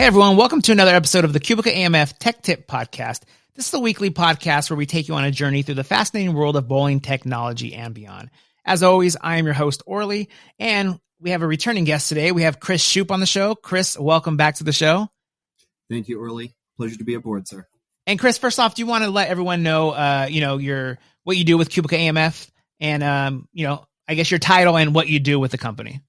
everyone, welcome to another episode of the QubicaAMF Tech Tip Podcast. This is the weekly podcast where we take you on a journey through the fascinating world of bowling technology and beyond. As always, I am your host, Orly, and we have a returning guest today. We have Chris Shoup on the show. Chris, welcome back to the show. Thank you, Orly. Pleasure to be aboard, sir. And Chris, first off, do you want to let everyone know, what you do with QubicaAMF and, I guess your title and what you do with the company?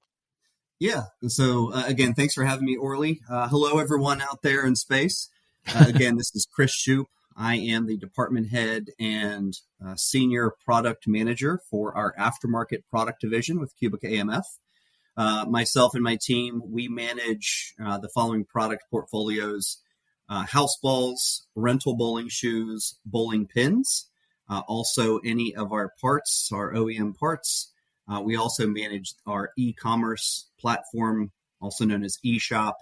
Yeah. So again, thanks for having me, Orly. Hello, everyone out there in space. Again, this is Chris Shoup. I am the department head and senior product manager for our aftermarket product division with QubicaAMF. Myself and my team, we manage the following product portfolios: house balls, rental bowling shoes, bowling pins, also any of our parts, our OEM parts. We also manage our e-commerce platform, also known as eShop.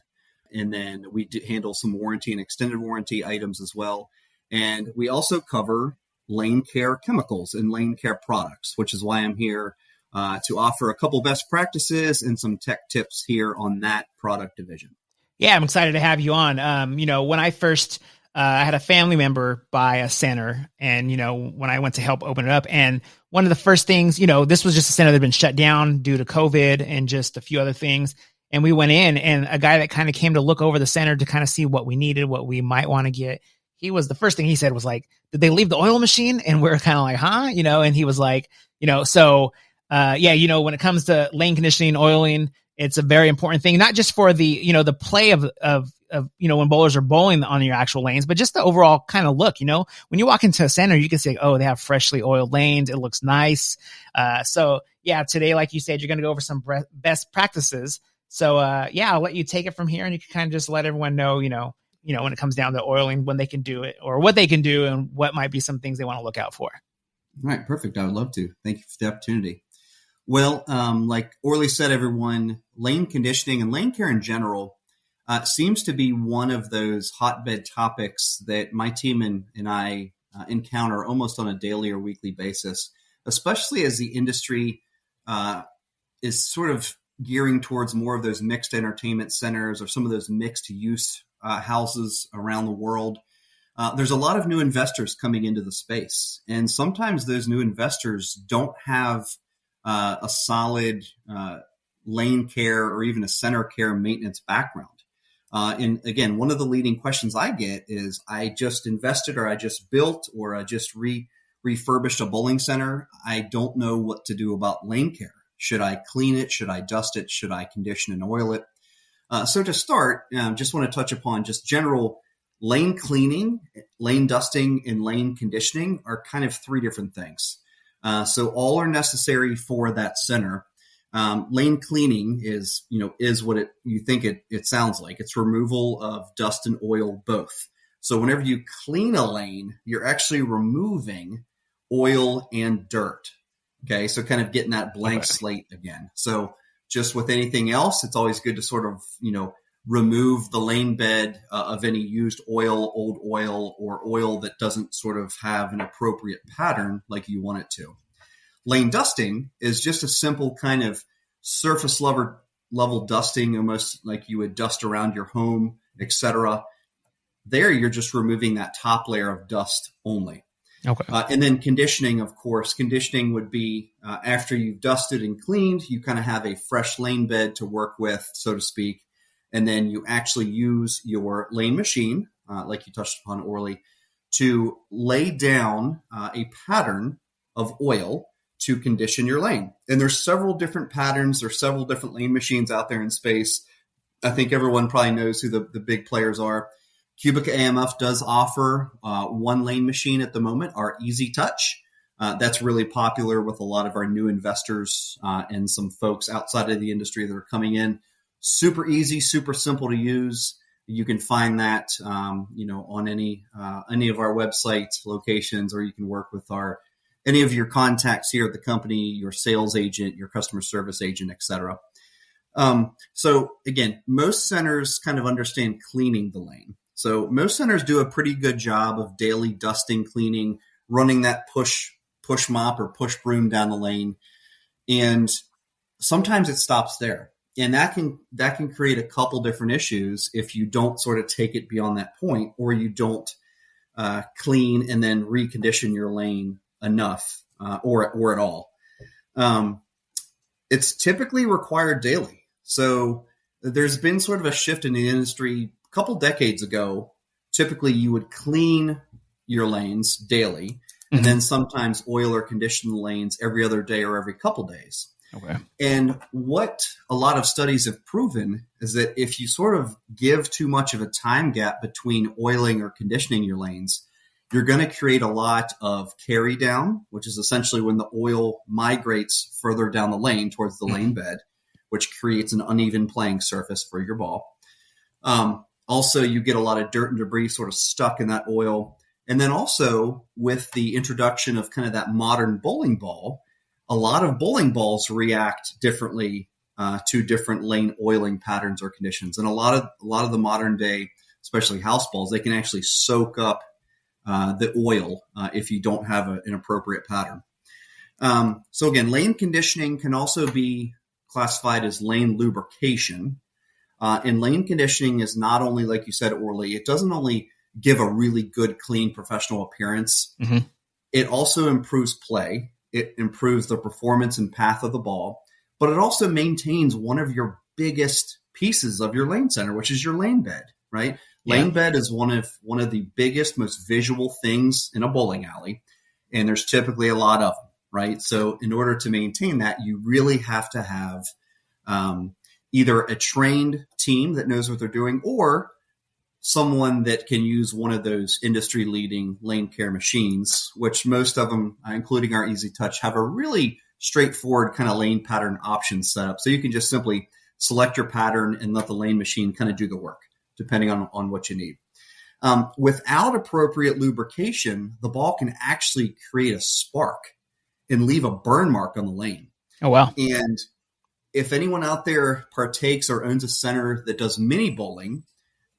And then we handle some warranty and extended warranty items as well. And we also cover lane care chemicals and lane care products, which is why I'm here to offer a couple best practices and some tech tips here on that product division. Yeah, I'm excited to have you on. When I first I had a family member buy a center, and, when I went to help open it up, and one of the first things, this was just a center that had been shut down due to COVID and just a few other things. And we went in, and a guy that kind of came to look over the center to kind of see what we needed, what we might want to get. The first thing he said was like, did they leave the oil machine? And we're kind of like, huh? And he was like, when it comes to lane conditioning, oiling, it's a very important thing, not just for the, the play of when bowlers are bowling on your actual lanes, but just the overall kind of look. When you walk into a center, you can say, oh, they have freshly oiled lanes. It looks nice. Today, like you said, you're going to go over some best practices. So, I'll let you take it from here, and you can kind of just let everyone know, when it comes down to oiling, when they can do it or what they can do and what might be some things they want to look out for. All right. Perfect. I would love to. Thank you for the opportunity. Well, like Orly said, everyone, lane conditioning and lane care in general seems to be one of those hotbed topics that my team and I encounter almost on a daily or weekly basis, especially as the industry is sort of gearing towards more of those mixed entertainment centers or some of those mixed use houses around the world. There's a lot of new investors coming into the space, and sometimes those new investors don't have a solid lane care or even a center care maintenance background. And again, one of the leading questions I get is, I just invested, or I just built, or I just refurbished a bowling center. I don't know what to do about lane care. Should I clean it? Should I dust it? Should I condition and oil it? So to start, just want to touch upon just general lane cleaning, lane dusting, and lane conditioning are kind of three different things. So all are necessary for that center. Lane cleaning is what you think it sounds like. It's removal of dust and oil both. So whenever you clean a lane, you're actually removing oil and dirt. Okay, so kind of getting that blank slate again. So just with anything else, it's always good to sort of, remove the lane bed of any used oil, old oil, or oil that doesn't sort of have an appropriate pattern like you want it to. Lane dusting is just a simple kind of surface level dusting, almost like you would dust around your home, etc. There, you're just removing that top layer of dust only. Okay. And then conditioning, of course. Conditioning would be after you've dusted and cleaned, you kind of have a fresh lane bed to work with, so to speak. And then you actually use your lane machine, like you touched upon, Orly, to lay down a pattern of oil to condition your lane. And there's several different patterns. There's several different lane machines out there in space. I think everyone probably knows who the big players are. QubicaAMF does offer one lane machine at the moment, our Easy Touch. That's really popular with a lot of our new investors and some folks outside of the industry that are coming in. Super easy, super simple to use. You can find that, on any of our website locations, or you can work with any of your contacts here at the company, your sales agent, your customer service agent, etc. So again, most centers kind of understand cleaning the lane. So most centers do a pretty good job of daily dusting, cleaning, running that push mop or push broom down the lane. And sometimes it stops there. And that can create a couple different issues if you don't sort of take it beyond that point, or you don't clean and then recondition your lane enough, or at all. It's typically required daily. So there's been sort of a shift in the industry a couple decades ago. Typically, you would clean your lanes daily, and then sometimes oil or condition the lanes every other day or every couple days. Okay. And what a lot of studies have proven is that if you sort of give too much of a time gap between oiling or conditioning your lanes, you're going to create a lot of carry down, which is essentially when the oil migrates further down the lane towards the lane bed, which creates an uneven playing surface for your ball. Also, you get a lot of dirt and debris sort of stuck in that oil. And then also with the introduction of kind of that modern bowling ball, a lot of bowling balls react differently to different lane oiling patterns or conditions. And a lot of the modern day, especially house balls, they can actually soak up the oil if you don't have an appropriate pattern. So again, lane conditioning can also be classified as lane lubrication. And lane conditioning is not only, like you said, Orly, it doesn't only give a really good, clean, professional appearance. It also improves play. It improves the performance and path of the ball, but it also maintains one of your biggest pieces of your lane center, which is your lane bed, right? Yeah. Lane bed is one of the biggest, most visual things in a bowling alley, and there's typically a lot of them, right? So in order to maintain that, you really have to have either a trained team that knows what they're doing, or someone that can use one of those industry-leading lane care machines, which most of them, including our Easy Touch, have a really straightforward kind of lane pattern option set up. So you can just simply select your pattern and let the lane machine kind of do the work, depending on what you need. Without appropriate lubrication, the ball can actually create a spark and leave a burn mark on the lane. Oh, wow. And if anyone out there partakes or owns a center that does mini bowling,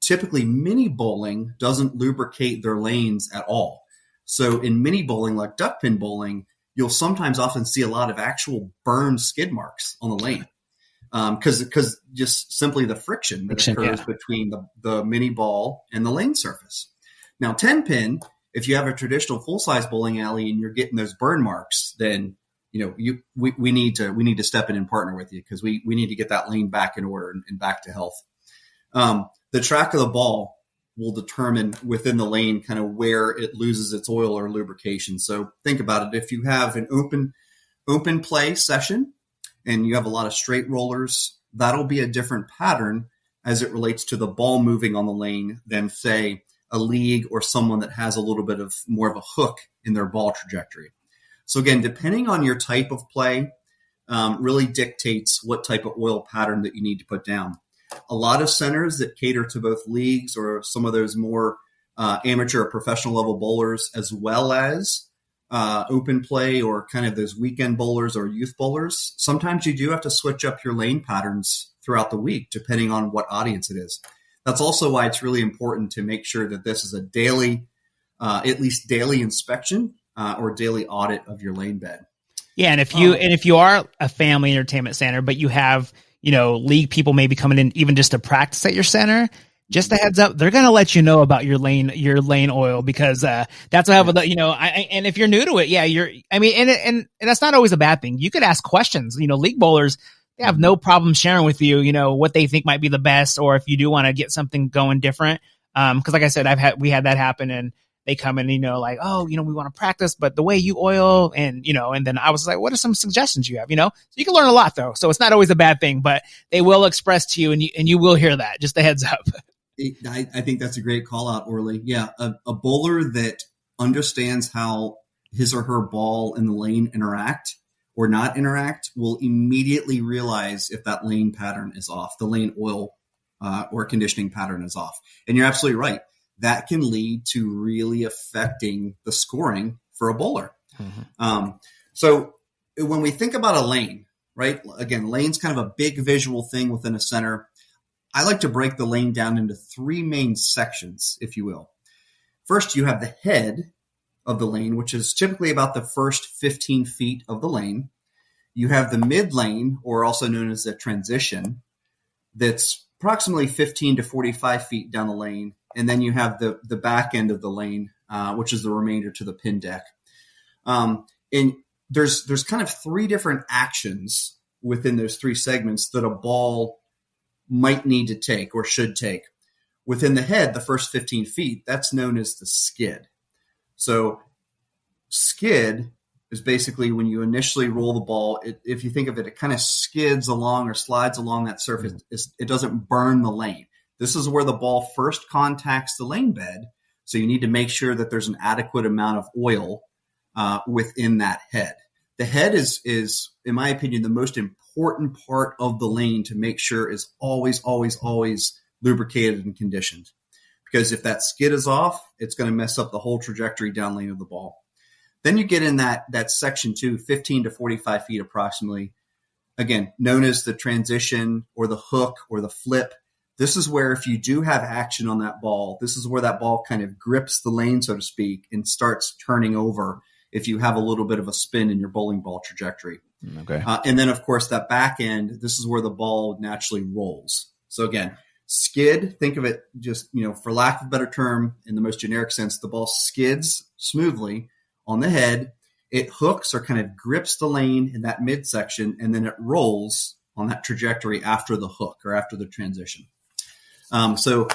typically mini bowling doesn't lubricate their lanes at all. So in mini bowling, like duck pin bowling, you'll sometimes often see a lot of actual burned skid marks on the lane. Because just simply the friction that occurs between the mini ball and the lane surface. Now, 10 pin, if you have a traditional full-size bowling alley and you're getting those burn marks, then we need to step in and partner with you, because we need to get that lane back in order and back to health. The track of the ball will determine within the lane kind of where it loses its oil or lubrication. So think about it. If you have an open play session and you have a lot of straight rollers, that'll be a different pattern as it relates to the ball moving on the lane than, say, a league or someone that has a little bit of more of a hook in their ball trajectory. So again, depending on your type of play, really dictates what type of oil pattern that you need to put down. A lot of centers that cater to both leagues or some of those more amateur or professional level bowlers, as well as open play or kind of those weekend bowlers or youth bowlers, sometimes you do have to switch up your lane patterns throughout the week, depending on what audience it is. That's also why it's really important to make sure that this is a daily, at least daily inspection or daily audit of your lane bed. Yeah, and if you are a family entertainment center, but you have league people maybe coming in even just to practice at your center, just a heads up, they're going to let you know about your lane oil, because that's what I have, and if you're new to it, and that's not always a bad thing. You could ask questions. League bowlers, they have no problem sharing with you, what they think might be the best, or if you do want to get something going different. Cause like I said, we had that happen, and they come in, we want to practice, but the way you oil and then I was like, what are some suggestions you have, So you can learn a lot though. So it's not always a bad thing, but they will express to you and you will hear that. Just a heads up. I think that's a great call out, Orly. Yeah. A bowler that understands how his or her ball and the lane interact or not interact will immediately realize if that lane pattern is off, the lane oil or conditioning pattern is off. And you're absolutely right. That can lead to really affecting the scoring for a bowler. Mm-hmm. So when we think about a lane, right? Again, lane's kind of a big visual thing within a center. I like to break the lane down into three main sections, if you will. First, you have the head of the lane, which is typically about the first 15 feet of the lane. You have the mid lane, or also known as the transition, that's approximately 15 to 45 feet down the lane. And then you have the back end of the lane, which is the remainder to the pin deck. And there's kind of three different actions within those three segments that a ball might need to take or should take. Within the head, the first 15 feet, that's known as the skid. So skid is basically when you initially roll the ball, if you think of it, it kind of skids along or slides along that surface. It doesn't burn the lane. This is where the ball first contacts the lane bed. So you need to make sure that there's an adequate amount of oil within that head. The head is, in my opinion, the most important part of the lane to make sure is always, always, always lubricated and conditioned. Because if that skid is off, it's going to mess up the whole trajectory down lane of the ball. Then you get in that section 2, 15 to 45 feet approximately, again, known as the transition or the hook or the flip. This is where if you do have action on that ball, this is where that ball kind of grips the lane, so to speak, and starts turning over if you have a little bit of a spin in your bowling ball trajectory. Okay. And then, of course, that back end, this is where the ball naturally rolls. So again, skid, think of it just, for lack of a better term, in the most generic sense, the ball skids smoothly on the head. It hooks or kind of grips the lane in that midsection, and then it rolls on that trajectory after the hook or after the transition. So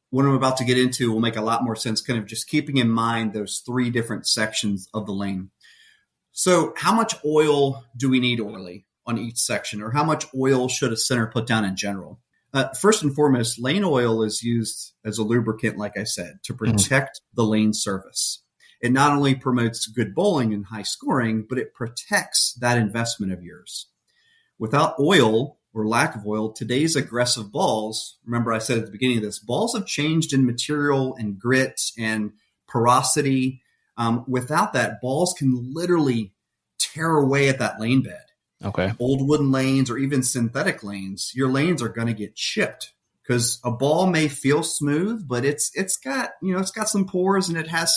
what I'm about to get into will make a lot more sense, kind of just keeping in mind those three different sections of the lane. So how much oil do we need, Orly, on each section, or how much oil should a center put down in general? First and foremost, lane oil is used as a lubricant, like I said, to protect the lane surface. It not only promotes good bowling and high scoring, but it protects that investment of yours. Without oil or lack of oil, today's aggressive balls, remember I said at the beginning of this, balls have changed in material and grit and porosity. Without that, balls can literally tear away at that lane bed. Okay. Old wooden lanes or even synthetic lanes, your lanes are going to get chipped because a ball may feel smooth, but it's got some pores and it has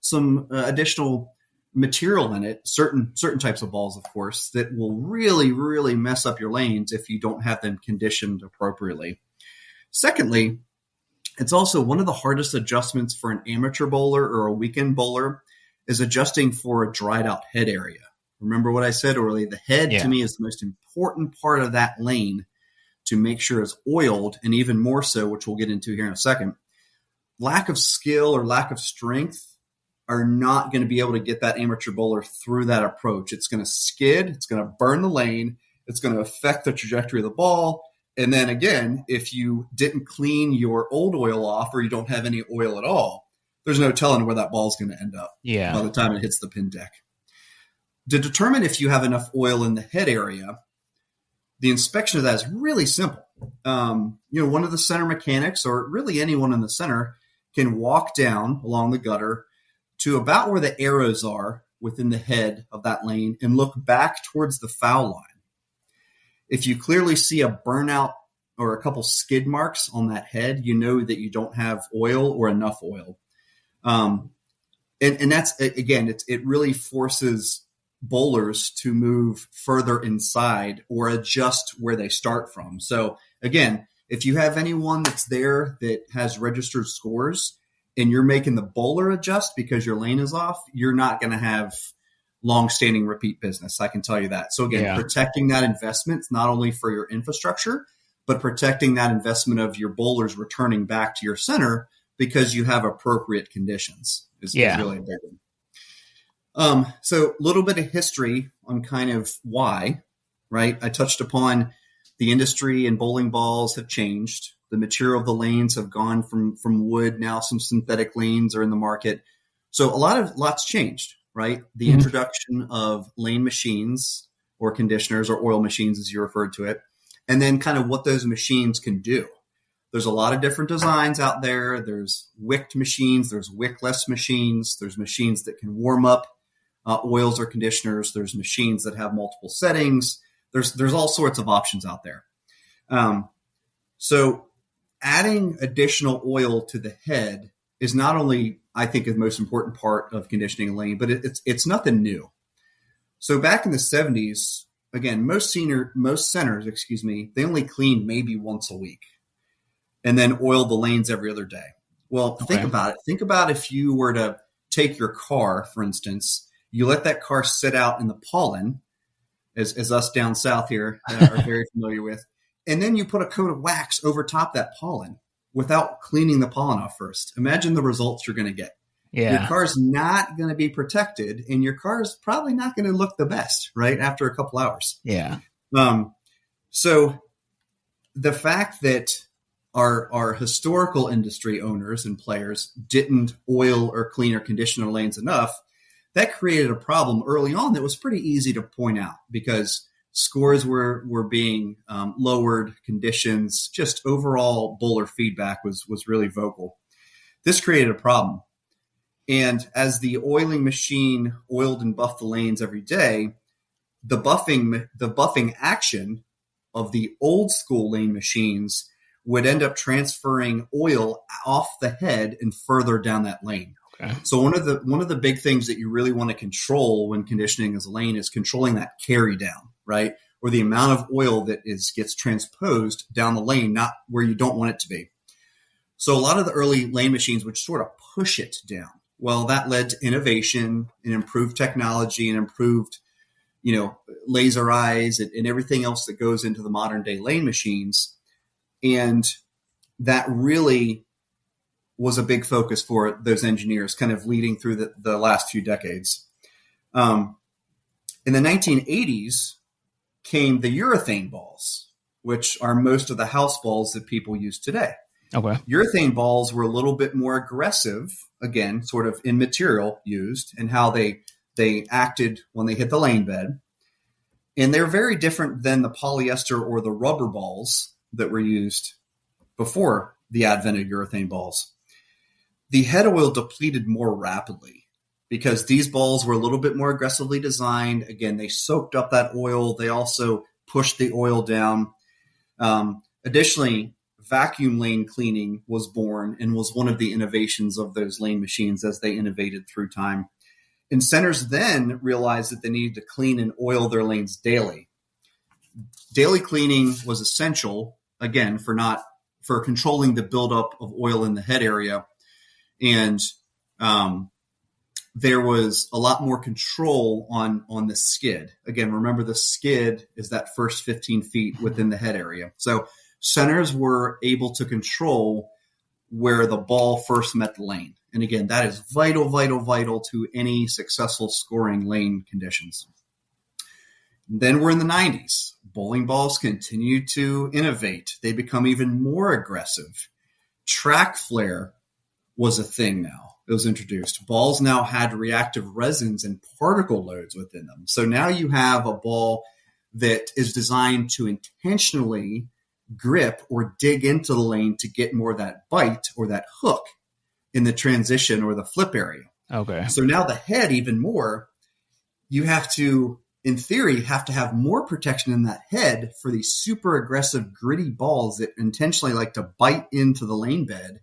some additional material in it, certain types of balls, of course, that will really, really mess up your lanes if you don't have them conditioned appropriately. Secondly, it's also one of the hardest adjustments for an amateur bowler or a weekend bowler is adjusting for a dried out head area. Remember what I said earlier, the head to me is the most important part of that lane to make sure it's oiled, and even more so, which we'll get into here in a second. Lack of skill or lack of strength are not going to be able to get that amateur bowler through that approach. It's going to skid. It's going to burn the lane. It's going to affect the trajectory of the ball. And then again, if you didn't clean your old oil off or you don't have any oil at all, there's no telling where that ball is going to end up by the time it hits the pin deck. To determine if you have enough oil in the head area, the inspection of that is really simple. One of the center mechanics, or really anyone in the center, can walk down along the gutter to about where the arrows are within the head of that lane and look back towards the foul line. If you clearly see a burnout or a couple skid marks on that head, you know that you don't have oil or enough oil. And that's, again, it really forces bowlers to move further inside or adjust where they start from. So again, if you have anyone that's there that has registered scores and you're making the bowler adjust because your lane is off, you're not going to have long-standing repeat business. I can tell you that. So again, protecting that investment, not only for your infrastructure, but protecting that investment of your bowlers returning back to your center because you have appropriate conditions is really a big one. So a little bit of history on kind of why, right? I touched upon the industry and bowling balls have changed. The material of the lanes have gone from wood. Now some synthetic lanes are in the market. So lots changed, right? The introduction of lane machines or conditioners or oil machines, as you referred to it, and then kind of what those machines can do. There's a lot of different designs out there. There's wicked machines. There's wickless machines. There's machines that can warm up oils or conditioners. There's machines that have multiple settings. There's all sorts of options out there. So adding additional oil to the head is not only, I think, the most important part of conditioning a lane, but it's nothing new. So back in the 70s, again, most centers, they only clean maybe once a week and then oil the lanes every other day. Well, think about it. Think about if you were to take your car, for instance, you let that car sit out in the pollen, as us down south here are very familiar with, and then you put a coat of wax over top that pollen without cleaning the pollen off first. Imagine the results you're going to get. Yeah. Your car's not going to be protected, and your car is probably not going to look the best, right, after a couple hours. Yeah. So the fact that our historical industry owners and players didn't oil or clean or condition their lanes enough, that created a problem early on that was pretty easy to point out because scores were being lowered, conditions, just overall bowler feedback was really vocal. This created a problem. And as the oiling machine oiled and buffed the lanes every day, the buffing action of the old school lane machines would end up transferring oil off the head and further down that lane. Okay. So one of the big things that you really want to control when conditioning as a lane is controlling that carry down, right? Or the amount of oil that gets transposed down the lane, not where you don't want it to be. So a lot of the early lane machines would sort of push it down. Well, that led to innovation and improved technology and improved, laser eyes and everything else that goes into the modern day lane machines. And that really was a big focus for those engineers kind of leading through the last few decades. In the 1980s came the urethane balls, which are most of the house balls that people use today. Okay. Urethane balls were a little bit more aggressive, again, sort of in material used and how they acted when they hit the lane bed. And they're very different than the polyester or the rubber balls that were used before the advent of urethane balls. The head oil depleted more rapidly because these balls were a little bit more aggressively designed. Again, they soaked up that oil. They also pushed the oil down. Additionally, vacuum lane cleaning was born and was one of the innovations of those lane machines as they innovated through time. And centers then realized that they needed to clean and oil their lanes daily. Daily cleaning was essential, again, for controlling the buildup of oil in the head area. And there was a lot more control on the skid. Again, remember the skid is that first 15 feet within the head area. So centers were able to control where the ball first met the lane. And again, that is vital, vital, vital to any successful scoring lane conditions. Then we're in the 90s. Bowling balls continue to innovate. They become even more aggressive. Track flare was a thing now. It was introduced. Balls now had reactive resins and particle loads within them. So now you have a ball that is designed to intentionally grip or dig into the lane to get more of that bite or that hook in the transition or the flip area. Okay. So now the head, even more, you have to, in theory, have to have more protection in that head for these super aggressive, gritty balls that intentionally like to bite into the lane bed.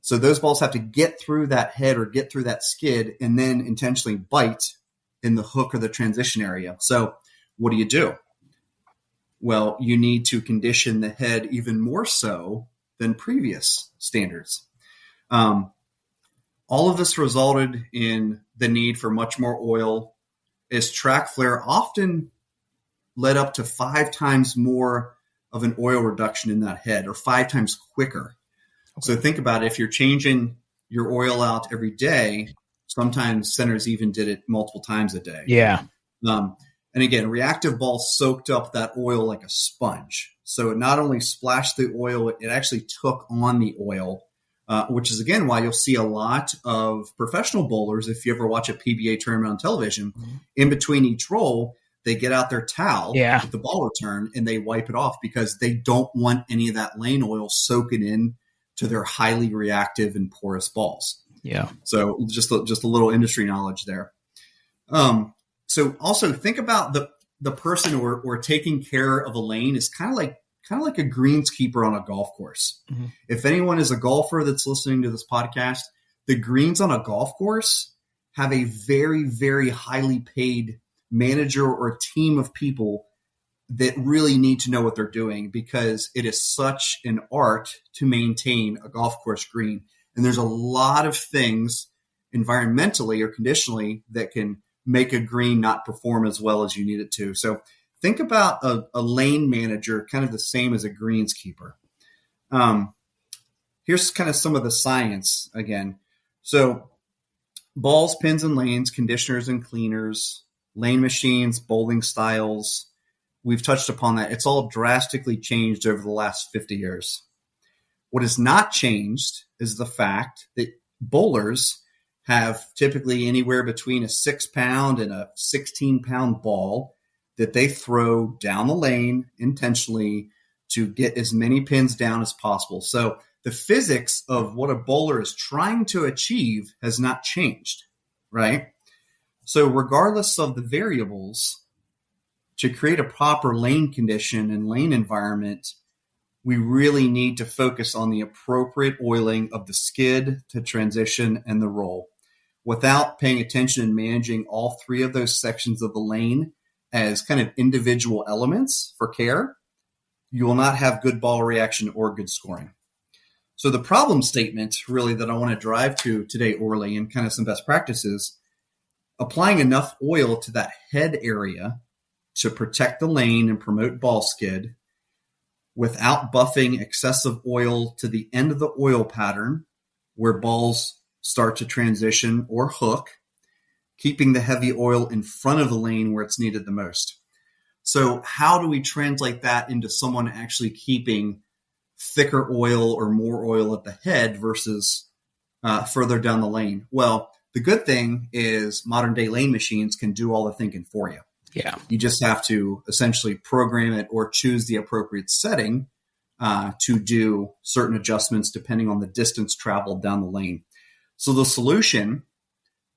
So those balls have to get through that head or get through that skid and then intentionally bite in the hook or the transition area. So what do? Well, you need to condition the head even more so than previous standards. All of this resulted in the need for much more oil, as track flare often led up to 5 times more of an oil reduction in that head or 5 times quicker. Okay. So think about it. If you're changing your oil out every day, sometimes centers even did it multiple times a day. Yeah. And again, reactive balls soaked up that oil like a sponge. So it not only splashed the oil, it actually took on the oil, which is, again, why you'll see a lot of professional bowlers, if you ever watch a PBA tournament on television, in between each roll, they get out their towel with the ball return and they wipe it off because they don't want any of that lane oil soaking in to their highly reactive and porous balls. Yeah. So just a little industry knowledge there. So also think about the person or taking care of a lane is kind of like a greenskeeper on a golf course. Mm-hmm. If anyone is a golfer that's listening to this podcast, the greens on a golf course have a very, very highly paid manager or a team of people that really need to know what they're doing, because it is such an art to maintain a golf course green. And there's a lot of things environmentally or conditionally that can make a green not perform as well as you need it to. So think about a lane manager kind of the same as a greenskeeper. Here's kind of some of the science again. So balls, pins, and lanes, conditioners and cleaners, lane machines, bowling styles. We've touched upon that. It's all drastically changed over the last 50 years. What has not changed is the fact that bowlers have typically anywhere between a 6-pound and a 16-pound ball that they throw down the lane intentionally to get as many pins down as possible. So the physics of what a bowler is trying to achieve has not changed, right? So regardless of the variables, to create a proper lane condition and lane environment, we really need to focus on the appropriate oiling of the skid to transition and the roll. Without paying attention and managing all three of those sections of the lane as kind of individual elements for care, you will not have good ball reaction or good scoring. So the problem statement really that I want to drive to today, Orly, and kind of some best practices, applying enough oil to that head area to protect the lane and promote ball skid without buffing excessive oil to the end of the oil pattern where balls start to transition or hook, keeping the heavy oil in front of the lane where it's needed the most. So how do we translate that into someone actually keeping thicker oil or more oil at the head versus further down the lane? Well, the good thing is modern day lane machines can do all the thinking for you. Yeah. You just have to essentially program it or choose the appropriate setting to do certain adjustments depending on the distance traveled down the lane. So the solution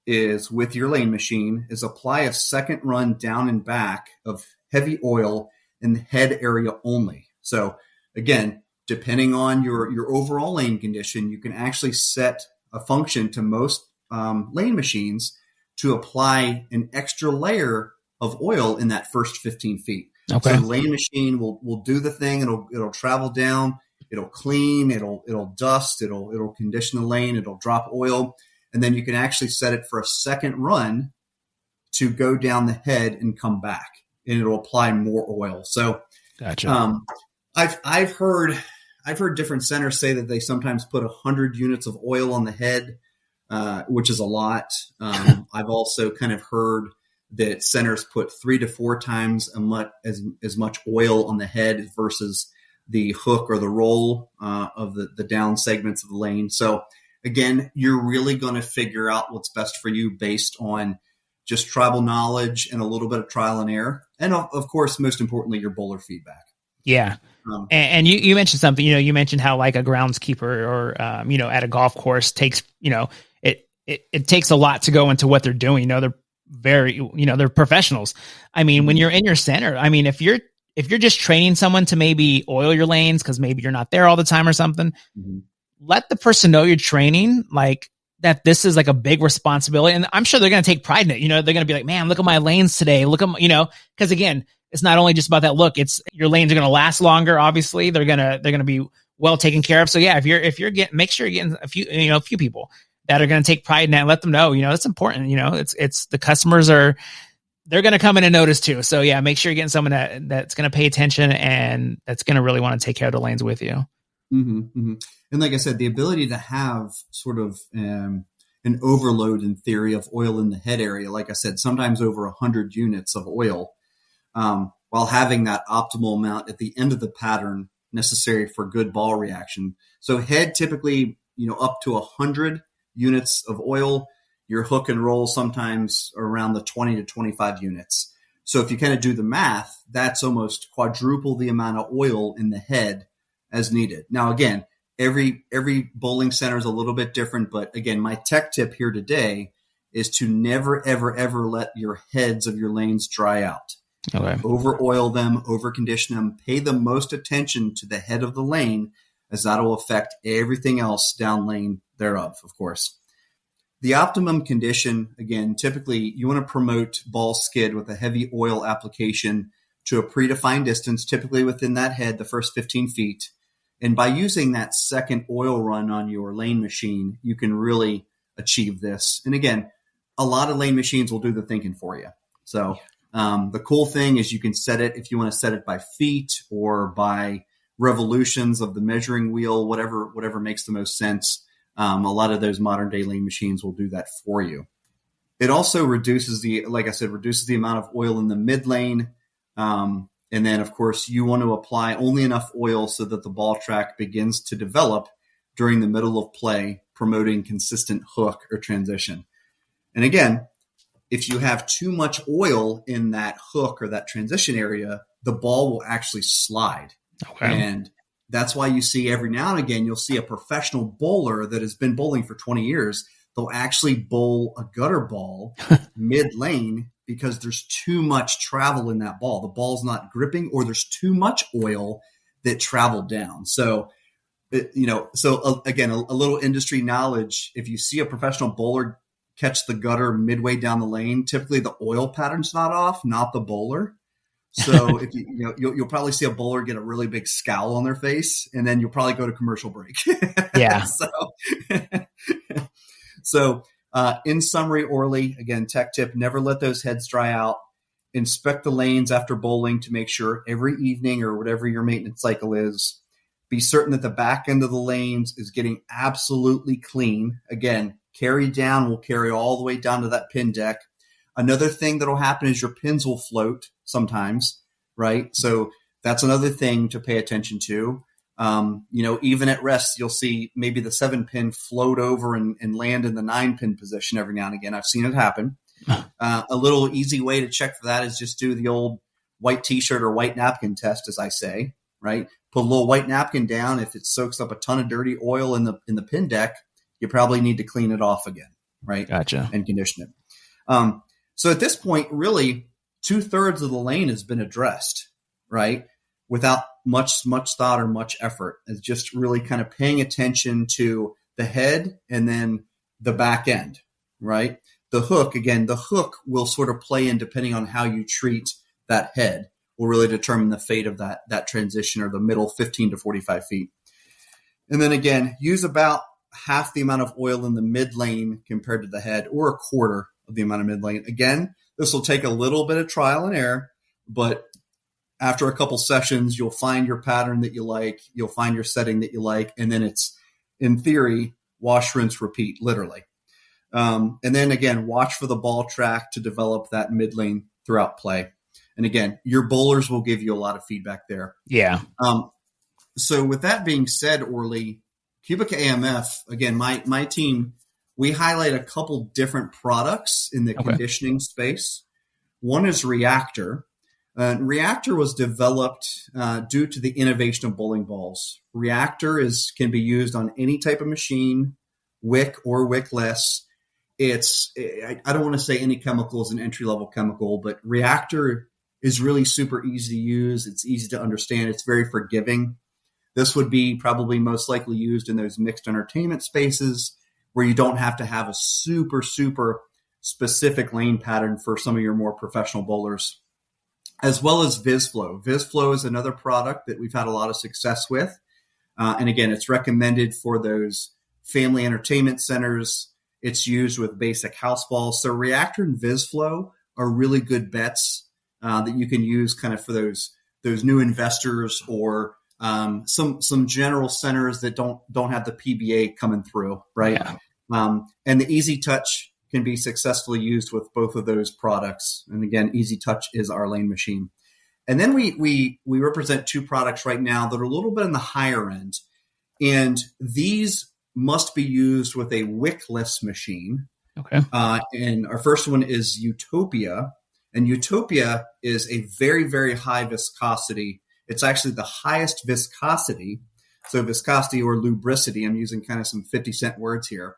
is, with your lane machine, is apply a second run down and back of heavy oil in the head area only. So again, depending on your overall lane condition, you can actually set a function to most lane machines to apply an extra layer of oil in that first 15 feet. Okay. So the lane machine will do the thing. It'll travel down. It'll clean. It'll dust. It'll condition the lane. It'll drop oil, and then you can actually set it for a second run to go down the head and come back, and it'll apply more oil. So, gotcha. I've heard different centers say that they sometimes put 100 units of oil on the head, which is a lot. I've also kind of heard that centers put 3 to 4 times as much oil on the head versus the hook or the roll of the down segments of the lane. So again, you're really going to figure out what's best for you based on just tribal knowledge and a little bit of trial and error. And of course, most importantly, your bowler feedback. Yeah. And you mentioned something, you mentioned how like a groundskeeper or, at a golf course takes, it takes a lot to go into what they're doing. They're very, they're professionals. I mean, when you're in your center, I mean, if you're just training someone to maybe oil your lanes, cause maybe you're not there all the time or something, let the person know you're training, like that this is like a big responsibility. And I'm sure they're going to take pride in it. They're going to be like, man, look at my lanes today. Look at, cause again, it's not only just about that look, it's your lanes are going to last longer. Obviously they're going to be well taken care of. So yeah, if you're getting, make sure you're getting a few people that are going to take pride in that and let them know, it's important. It's the customers they're going to come in and notice too. So yeah, make sure you're getting someone that's going to pay attention and that's going to really want to take care of the lanes with you. Mm-hmm, mm-hmm. And like I said, the ability to have sort of an overload in theory of oil in the head area, like I said, sometimes over 100 units of oil, while having that optimal amount at the end of the pattern necessary for good ball reaction. So head typically, up to 100 units of oil, your hook and roll sometimes around the 20 to 25 units. So if you kind of do the math, that's almost quadruple the amount of oil in the head as needed. Now, again, every bowling center is a little bit different, but again, my tech tip here today is to never, ever, ever let your heads of your lanes dry out. Okay. Over oil them, over condition them, pay the most attention to the head of the lane, as that'll affect everything else down lane thereof, of course. The optimum condition, again, typically you want to promote ball skid with a heavy oil application to a predefined distance, typically within that head, the first 15 feet. And by using that second oil run on your lane machine, you can really achieve this. And again, a lot of lane machines will do the thinking for you. So the cool thing is you can set it, if you want to set it by feet or by revolutions of the measuring wheel, whatever makes the most sense. A lot of those modern day lane machines will do that for you. It also reduces the amount of oil in the mid lane. And then, of course, you want to apply only enough oil so that the ball track begins to develop during the middle of play, promoting consistent hook or transition. And again, if you have too much oil in that hook or that transition area, the ball will actually slide. Okay. And that's why you see every now and again, you'll see a professional bowler that has been bowling for 20 years. They'll actually bowl a gutter ball mid lane because there's too much travel in that ball. The ball's not gripping, or there's too much oil that traveled down. So, again, a little industry knowledge. If you see a professional bowler catch the gutter midway down the lane, typically the oil pattern's not off, not the bowler. So if you'll probably see a bowler get a really big scowl on their face, and then you'll probably go to commercial break. Yeah. So in summary, Orly, again, tech tip, never let those heads dry out. Inspect the lanes after bowling to make sure every evening or whatever your maintenance cycle is. Be certain that the back end of the lanes is getting absolutely clean. Again, carry down will carry all the way down to that pin deck. Another thing that will happen is your pins will float sometimes, right? So that's another thing to pay attention to. Even at rest, you'll see maybe the 7-pin float over and land in the 9-pin position every now and again. I've seen it happen. A little easy way to check for that is just do the old white t-shirt or white napkin test, as I say, right? Put a little white napkin down. If it soaks up a ton of dirty oil in the pin deck, you probably need to clean it off again, right? Gotcha. And condition it. So at this point, really, 2/3 of the lane has been addressed, right? Without much thought or much effort. It's just really kind of paying attention to the head and then the back end, right? The hook will sort of play in depending on how you treat that head, will really determine the fate of that transition or the middle 15 to 45 feet. And then again, use about half the amount of oil in the mid lane compared to the head, or a quarter of the amount of mid lane. Again, this will take a little bit of trial and error, but after a couple sessions, you'll find your pattern that you like, you'll find your setting that you like, and then it's, in theory, wash, rinse, repeat, literally. And then again, watch for the ball track to develop that mid lane throughout play. And again, your bowlers will give you a lot of feedback there. Yeah. So with that being said, Orly, QubicaAMF, again, my team, we highlight a couple different products in the conditioning space. One is Reactor. Reactor was developed due to the innovation of bowling balls. Reactor can be used on any type of machine, wick or wickless. I don't want to say any chemical is an entry-level chemical, but Reactor is really super easy to use. It's easy to understand. It's very forgiving. This would be probably most likely used in those mixed entertainment spaces where you don't have to have a super, super specific lane pattern for some of your more professional bowlers, as well as VizFlow. VizFlow is another product that we've had a lot of success with. And again, it's recommended for those family entertainment centers. It's used with basic house balls. So Reactor and VizFlow are really good bets that you can use kind of for those new investors or some general centers that don't have the PBA coming through, right? Yeah. And the Easy Touch can be successfully used with both of those products. And again, Easy Touch is our lane machine. And then we represent two products right now that are a little bit in the higher end. And these must be used with a wickless machine. Okay. And our first one is Utopia. And Utopia is a very, very high viscosity. It's actually the highest viscosity. So viscosity or lubricity, I'm using kind of some 50-cent words here.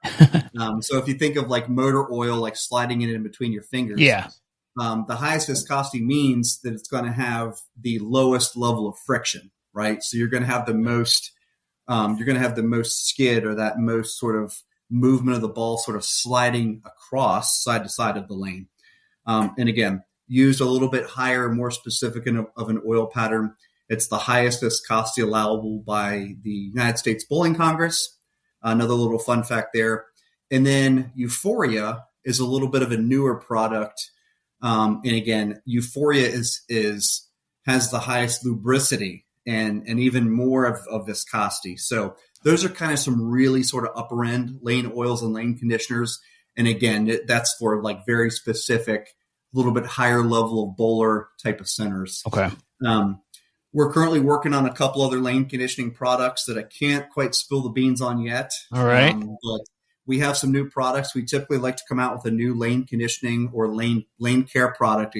So if you think of like motor oil, like sliding it in between your fingers. Yeah. The highest viscosity means that it's going to have the lowest level of friction, right? So you're going to have the most skid or that most sort of movement of the ball sort of sliding across side to side of the lane. And again, used a little bit higher, more specific of an oil pattern. It's the highest viscosity allowable by the United States Bowling Congress. Another little fun fact there. And then Euphoria is a little bit of a newer product. And again, Euphoria has the highest lubricity and even more of viscosity. So those are kind of some really sort of upper end lane oils and lane conditioners. And again, that's for like very specific, a little bit higher level of bowler type of centers. Okay. We're currently working on a couple other lane conditioning products that I can't quite spill the beans on yet. All right. But we have some new products. We typically like to come out with a new lane conditioning or lane care product,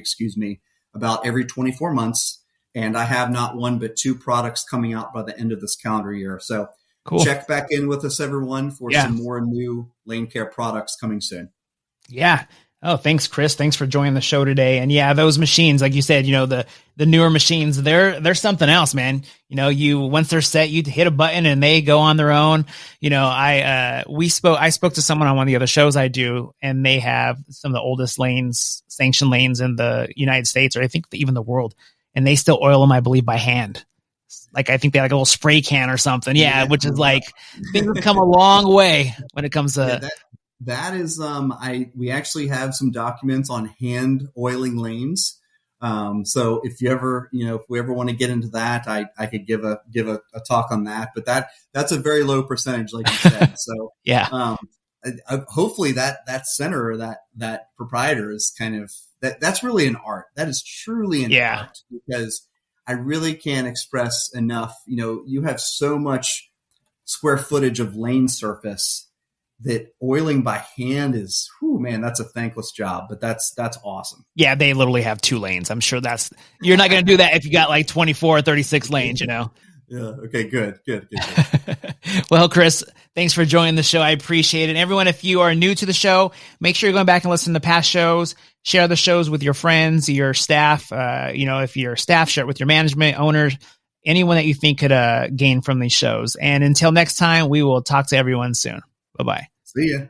about every 24 months. And I have not one, but 2 products coming out by the end of this calendar year. So cool. Check back in with us, everyone, for some more new lane care products coming soon. Yeah. Oh, thanks, Chris. Thanks for joining the show today. And yeah, those machines, like you said, the newer machines, they're something else, man. Once they're set, you hit a button and they go on their own. I spoke to someone on one of the other shows I do, and they have some of the oldest sanctioned lanes in the United States, or I think even the world, and they still oil them, I believe, by hand. Like, I think they have like a little spray can or something. Yeah. Which is like, things have come a long way when it comes to that is, we actually have some documents on hand oiling lanes. So if you ever, if we ever want to get into that, I could give a talk on that, but that's a very low percentage, like you said. So yeah. Hopefully that center or that proprietor is kind of, that's really an art. That is truly an art, because I really can't express enough. You have so much square footage of lane surface that oiling by hand is, that's a thankless job, but that's awesome. Yeah, they literally have 2 lanes. I'm sure you're not going to do that if you got like 24 or 36 lanes, Yeah. Okay, good. Well, Chris, thanks for joining the show. I appreciate it. Everyone, if you are new to the show, make sure you're going back and listen to past shows. Share the shows with your friends, your staff. If you're staff, share it with your management, owners, anyone that you think could gain from these shows. And until next time, we will talk to everyone soon. Bye-bye. See ya.